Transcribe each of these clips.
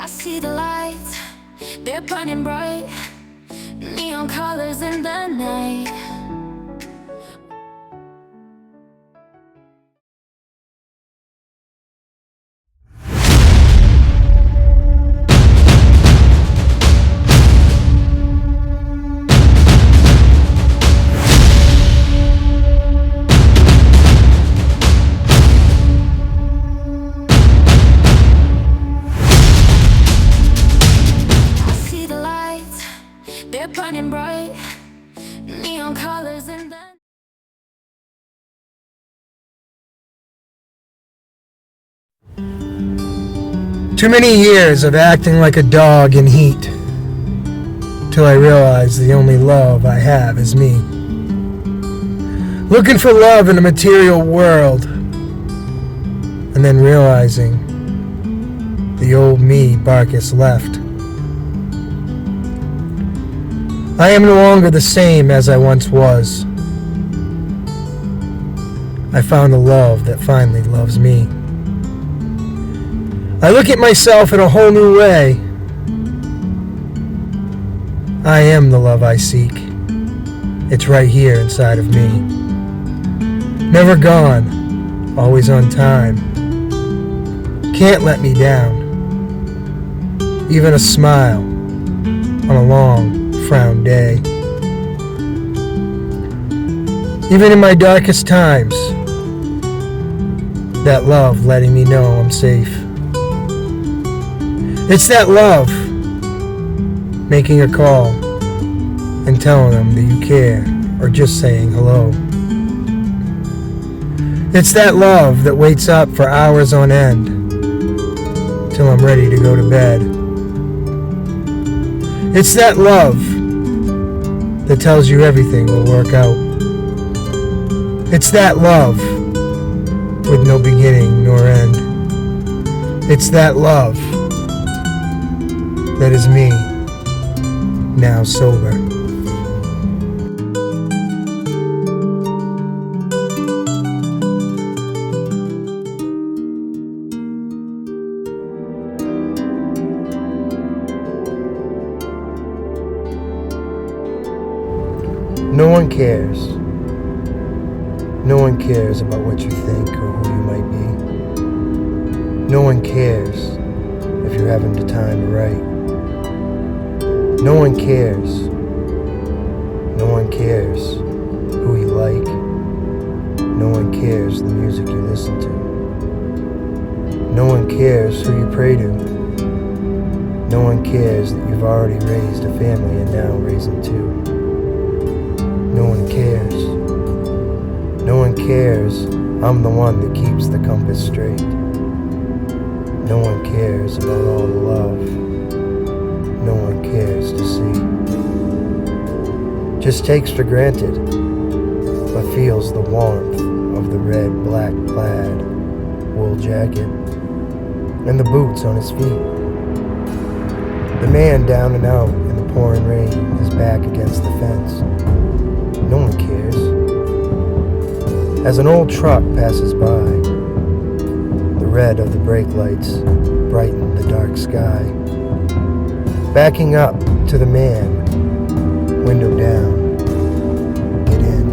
I see the lights, they're burning bright, neon colors in the night. They're burning bright, neon colors in the Too many years of acting like a dog in heat, till I realize the only love I have is me. Looking for love in a material world, and then realizing the old me Barkus left. I am no longer the same as I once was. I found a love that finally loves me. I look at myself in a whole new way. I am the love I seek. It's right here inside of me. Never gone, always on time. Can't let me down. Even a smile on a long, frown day. Even in my darkest times, that love letting me know I'm safe. It's that love making a call and telling them that you care, or just saying hello. It's that love that waits up for hours on end till I'm ready to go to bed. It's that love that tells you everything will work out. It's that love with no beginning nor end. It's that love that is me, now sober. No one cares. No one cares about what you think or who you might be. No one cares if you're having the time to write. No one cares. No one cares who you like. No one cares the music you listen to. No one cares who you pray to. No one cares that you've already raised a family and now raising two. No one cares. No one cares I'm the one that keeps the compass straight. No one cares about all the love. No one cares to see. Just takes for granted, but feels the warmth of the red, black plaid wool jacket and the boots on his feet. The man down and out in the pouring rain, his back against the fence. No one cares. As an old truck passes by, the red of the brake lights brighten the dark sky. Backing up to the man, window down, get in.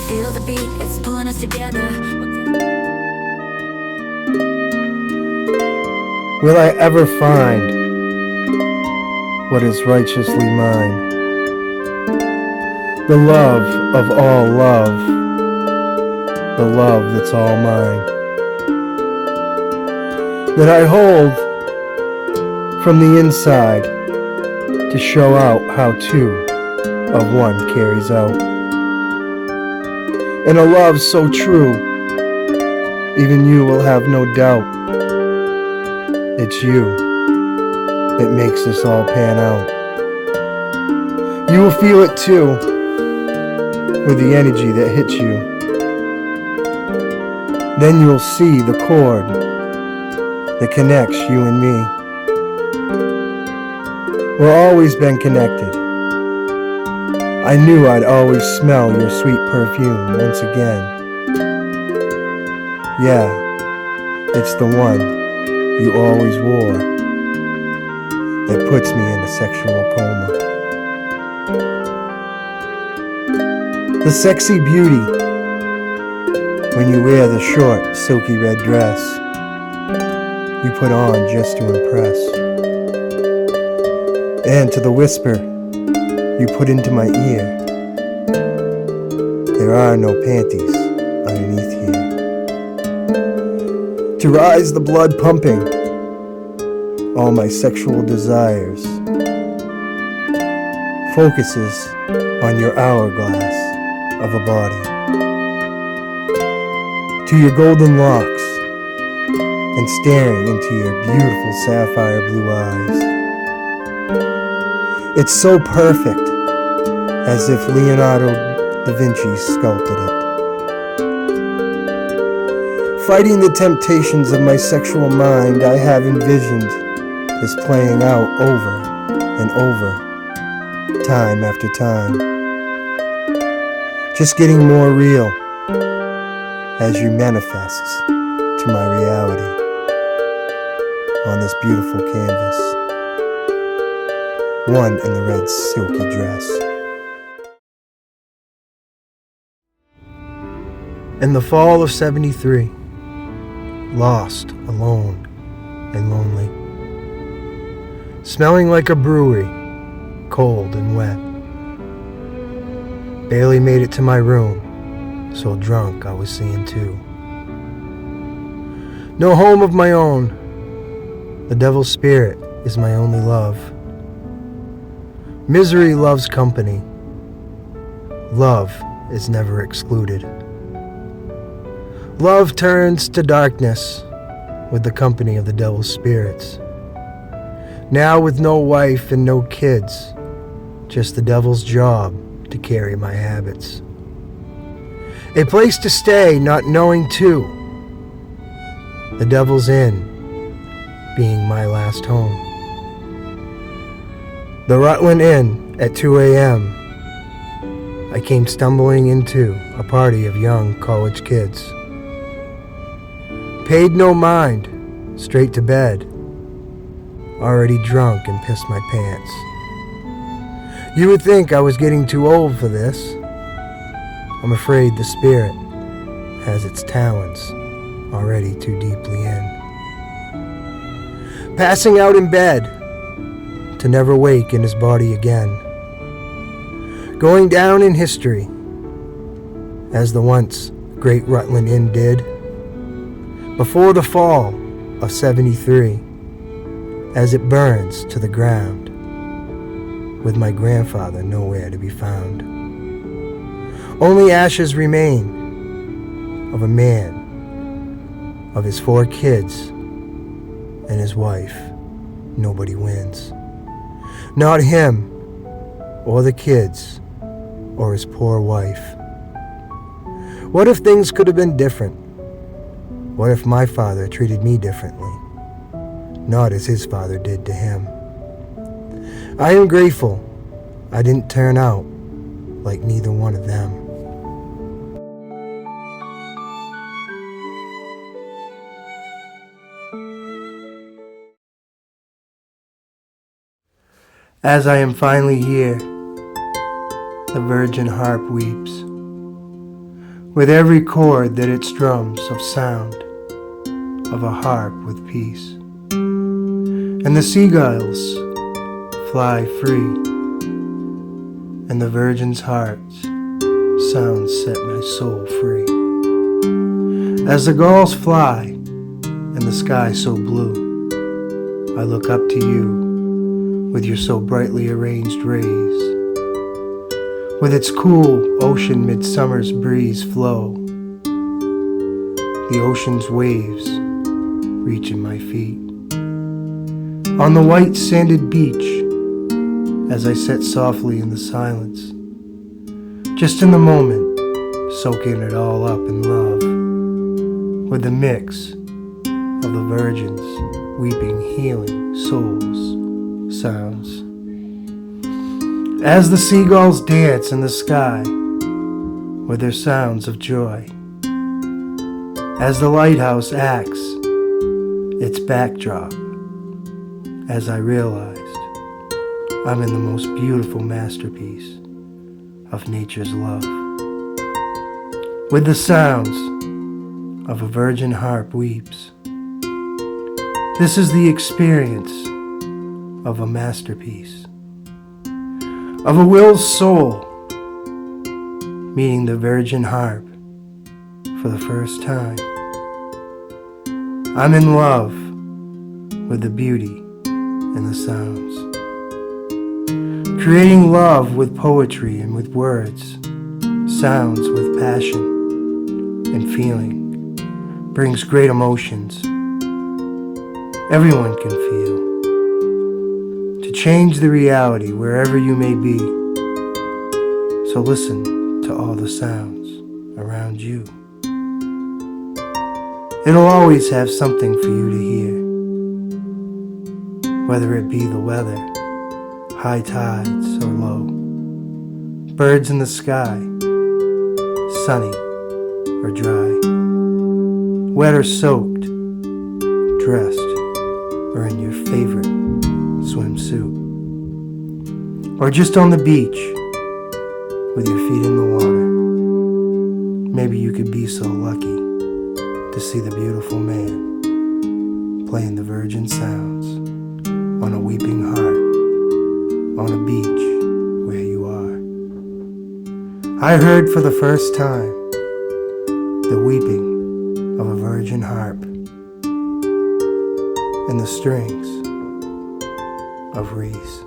feel the beat, it's pulling us together. Will I ever find what is righteously mine? The love of all love, the love that's all mine, that I hold from the inside to show out how two of one carries out. And a love so true, even you will have no doubt. It's you that makes this all pan out. You will feel it too, with the energy that hits you. Then you'll see the cord that connects you and me. We've always been connected, I knew I'd always smell your sweet perfume once again. Yeah, it's the one you always wore that puts me in a sexual coma. The sexy beauty when you wear the short, silky red dress you put on just to impress, and to the whisper you put into my ear, there are no panties underneath here. To rise the blood pumping, all my sexual desires focuses on your hourglass of a body. To your golden locks and staring into your beautiful sapphire blue eyes. It's so perfect, as if Leonardo da Vinci sculpted it. Fighting the temptations of my sexual mind, I have envisioned this playing out over and over, time after time. Just getting more real as you manifests to my reality on this beautiful canvas, one in the red silky dress. In the fall of '73, lost, alone, and lonely, smelling like a brewery, cold and wet, barely made it to my room, so drunk I was seeing too. No home of my own, the devil's spirit is my only love. Misery loves company. Love is never excluded. Love turns to darkness with the company of the devil's spirits. Now with no wife and no kids, just the devil's job to carry my habits. A place to stay, not knowing too, the devil's inn being my last home. The Rutland Inn at 2 a.m. I came stumbling into a party of young college kids. Paid no mind, straight to bed, already drunk and pissed my pants. You would think I was getting too old for this. I'm afraid the spirit has its talons already too deeply in. Passing out in bed to never wake in his body again. Going down in history as the once great Rutland Inn did before the fall of '73, as it burns to the ground with my grandfather nowhere to be found. Only ashes remain of a man, of his 4 kids, and his wife. Nobody wins. Not him, or the kids, or his poor wife. What if things could have been different? What if my father treated me differently, not as his father did to him? I am grateful I didn't turn out like neither one of them. As I am finally here, the virgin harp weeps, with every chord that it strums of sound of a harp with peace. And the seagulls fly free, and the virgin's heart's sounds set my soul free. As the gulls fly, and the sky so blue, I look up to you with your so brightly arranged rays. With its cool ocean midsummer's breeze flow, the ocean's waves reaching my feet. On the white sanded beach, as I sit softly in the silence, just in the moment, soaking it all up in love, with the mix of the virgin's weeping, healing souls sounds. As the seagulls dance in the sky with their sounds of joy, as the lighthouse acts its backdrop, as I realized I'm in the most beautiful masterpiece of nature's love, with the sounds of a virgin harp weeps. This is the experience of a masterpiece, of a will's soul meeting the virgin harp for the first time. I'm in love with the beauty and the sounds. Creating love with poetry and with words, sounds with passion and feeling, brings great emotions. Everyone can feel. To change the reality wherever you may be. So listen to all the sounds around you. It'll always have something for you to hear, whether it be the weather, high tides or low, birds in the sky, sunny or dry, wet or soaked, dressed or in your favorite swimsuit, or just on the beach with your feet in the water. Maybe you could be so lucky to see the beautiful man playing the virgin sounds on a weeping harp on a beach where you are. I heard for the first time the weeping of a virgin harp and the strings of reeds.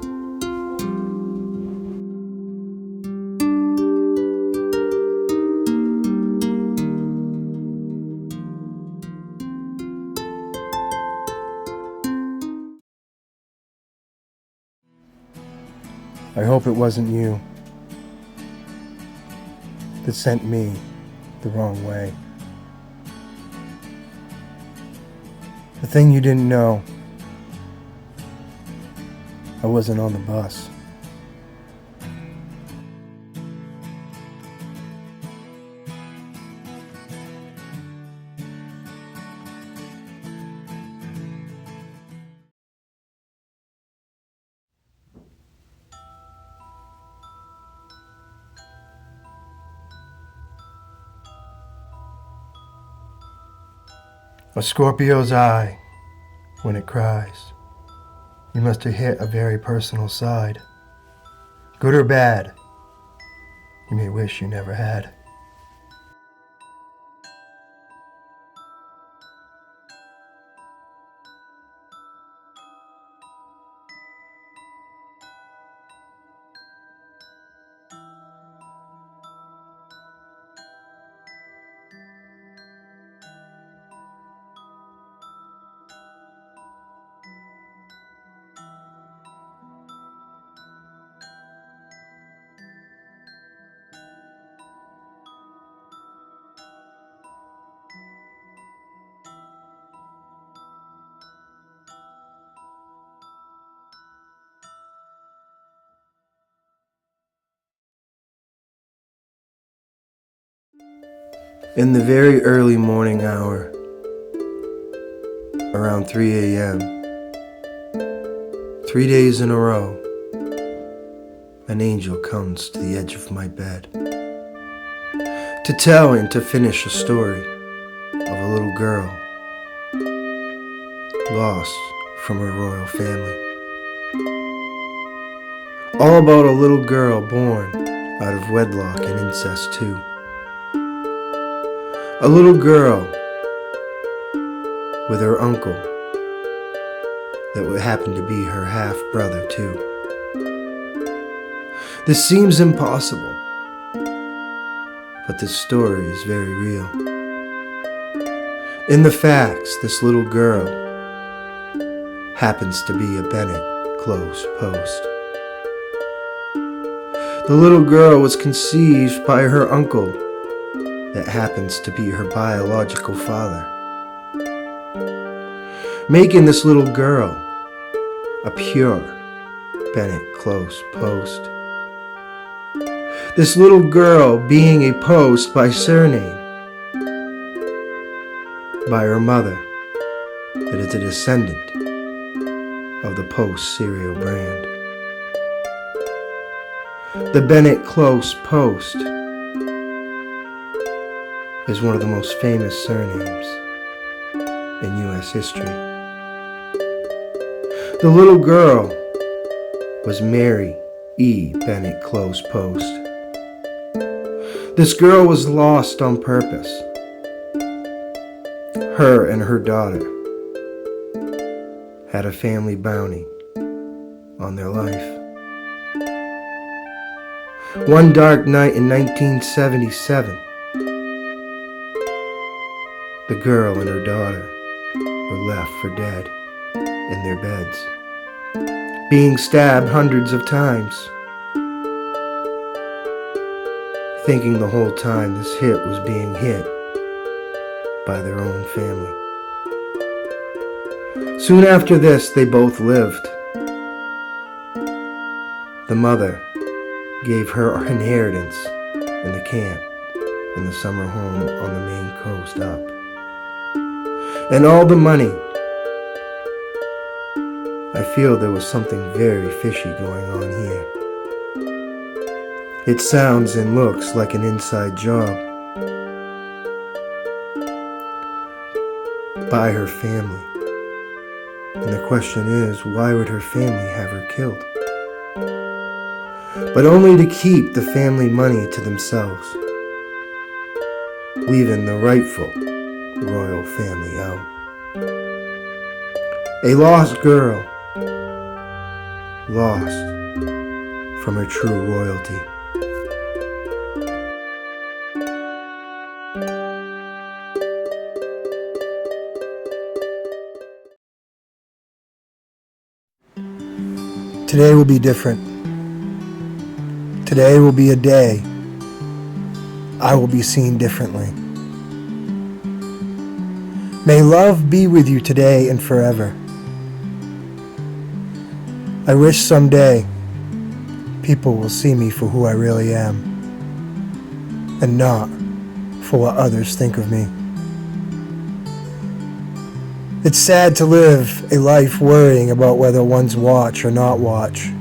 I hope it wasn't you that sent me the wrong way. The thing you didn't know, I wasn't on the bus. A Scorpio's eye, when it cries, you must have hit a very personal side. Good or bad, you may wish you never had. In the very early morning hour, around 3 a.m., 3 days in a row, an angel comes to the edge of my bed to tell and to finish a story of a little girl lost from her royal family. All about a little girl born out of wedlock and incest too. A little girl with her uncle that would happen to be her half-brother too. This seems impossible, but this story is very real. In the facts, this little girl happens to be a Bennett close post. The little girl was conceived by her uncle that happens to be her biological father, making this little girl a pure Bennett close post. This little girl being a Post by surname, by her mother, that is a descendant of the Post cereal brand. The Bennett Close Post is one of the most famous surnames in U.S. history. The little girl was Mary E. Bennett Close Post. This girl was lost on purpose. Her and her daughter had a family bounty on their life. One dark night in 1977, the girl and her daughter were left for dead in their beds, being stabbed hundreds of times, thinking the whole time this hit was being hit by their own family. Soon after this, they both lived. The mother gave her inheritance in the camp in the summer home on the Maine coast up. And all the money. I feel there was something very fishy going on here. It sounds and looks like an inside job by her family. And the question is, why would her family have her killed? But only to keep the family money to themselves, leaving the rightful royal family out. A lost girl, lost from her true royalty. Today will be different. Today will be a day I will be seen differently. May love be with you today and forever. I wish someday people will see me for who I really am and not for what others think of me. It's sad to live a life worrying about whether one's watch or not watch.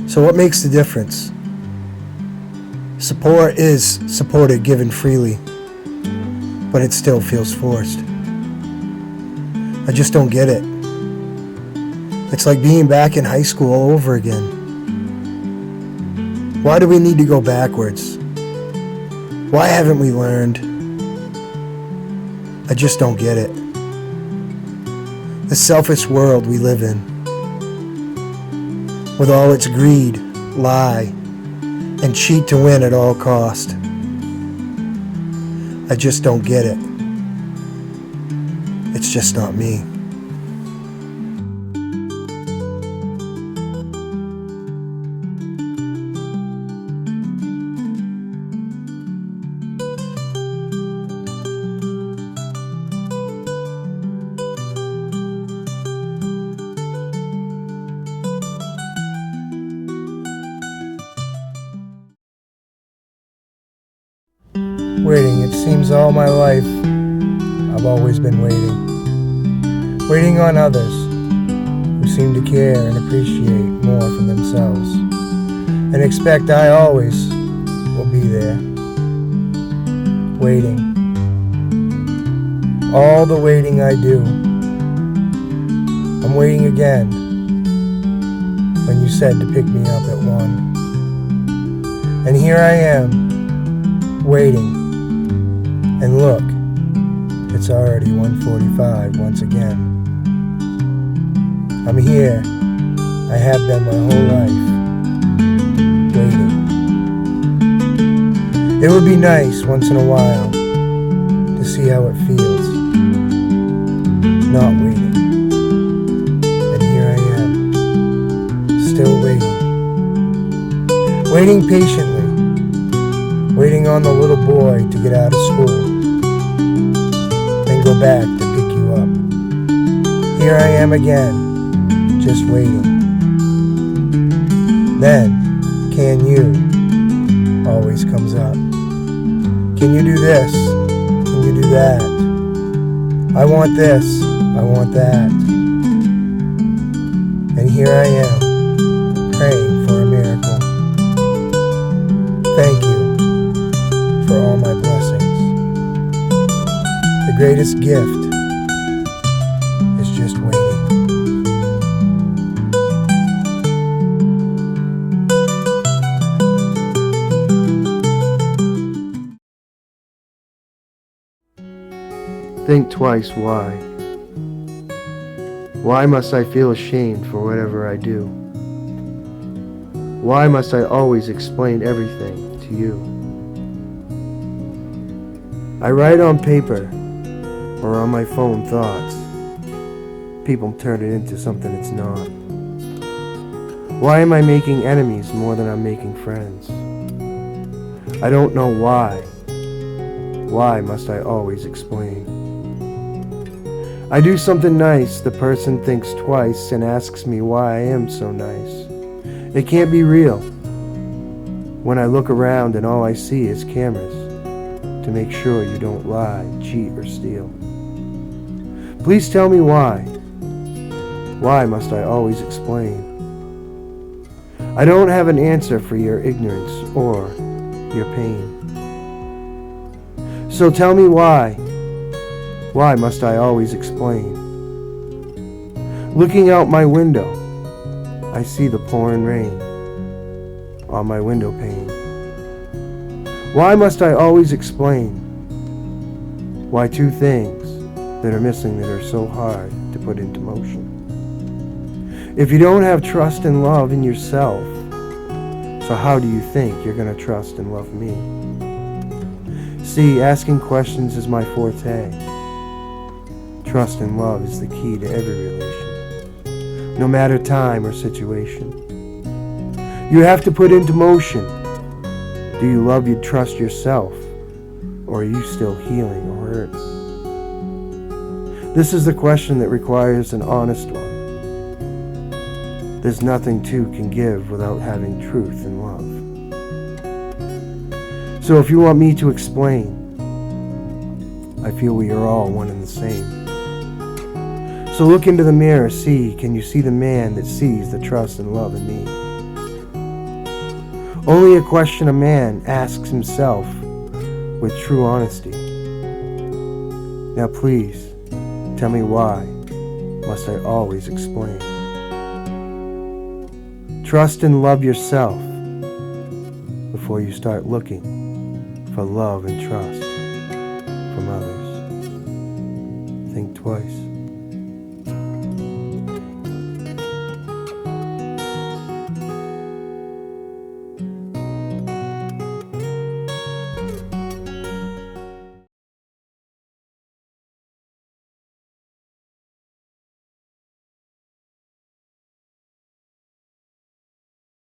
So what makes the difference? Support is supported given freely, but it still feels forced. I just don't get it. It's like being back in high school all over again. Why do we need to go backwards? Why haven't we learned? I just don't get it. The selfish world we live in, with all its greed, lie, and cheat to win at all cost. I just don't get it. It's just not me. Waiting, it seems all my life I've always been waiting. Waiting on others who seem to care and appreciate more from themselves and expect I always will be there. Waiting. All the waiting I do. I'm waiting again when you said to pick me up at 1. And here I am, waiting. And look, it's already 1:45 once again. I'm here. I have been my whole life, waiting. It would be nice once in a while to see how it feels, not waiting. And here I am, still waiting. Waiting patiently, waiting on the little boy to get out of school. Go back to pick you up. Here I am again, just waiting. Then can you always comes up. Can you do this? Can you do that? I want this. I want that. And here I am, praying for a miracle. Thank you for all my blessings. The greatest gift is just waiting. Think twice why. Why must I feel ashamed for whatever I do? Why must I always explain everything to you? I write on paper or on my phone thoughts. People turn it into something it's not. Why am I making enemies more than I'm making friends? I don't know why. Why must I always explain? I do something nice, the person thinks twice and asks me why I am so nice. It can't be real. When I look around and all I see is cameras to make sure you don't lie, cheat, or steal. Please tell me why. Why must I always explain? I don't have an answer for your ignorance or your pain. So tell me why. Why must I always explain? Looking out my window, I see the pouring rain on my window pane. Why must I always explain? Why two things that are missing that are so hard to put into motion? If you don't have trust and love in yourself, so how do you think you're going to trust and love me? See, asking questions is my forte. Trust and love is the key to every relation, no matter time or situation. You have to put into motion. Do you love you trust yourself, or are you still healing or hurt? This is the question that requires an honest one. There's nothing two can give without having truth and love. So if you want me to explain, I feel we are all one and the same. So look into the mirror, see, can you see the man that sees the trust and love in me? Only a question a man asks himself with true honesty. Now please, tell me why must I always explain? Trust and love yourself before you start looking for love and trust.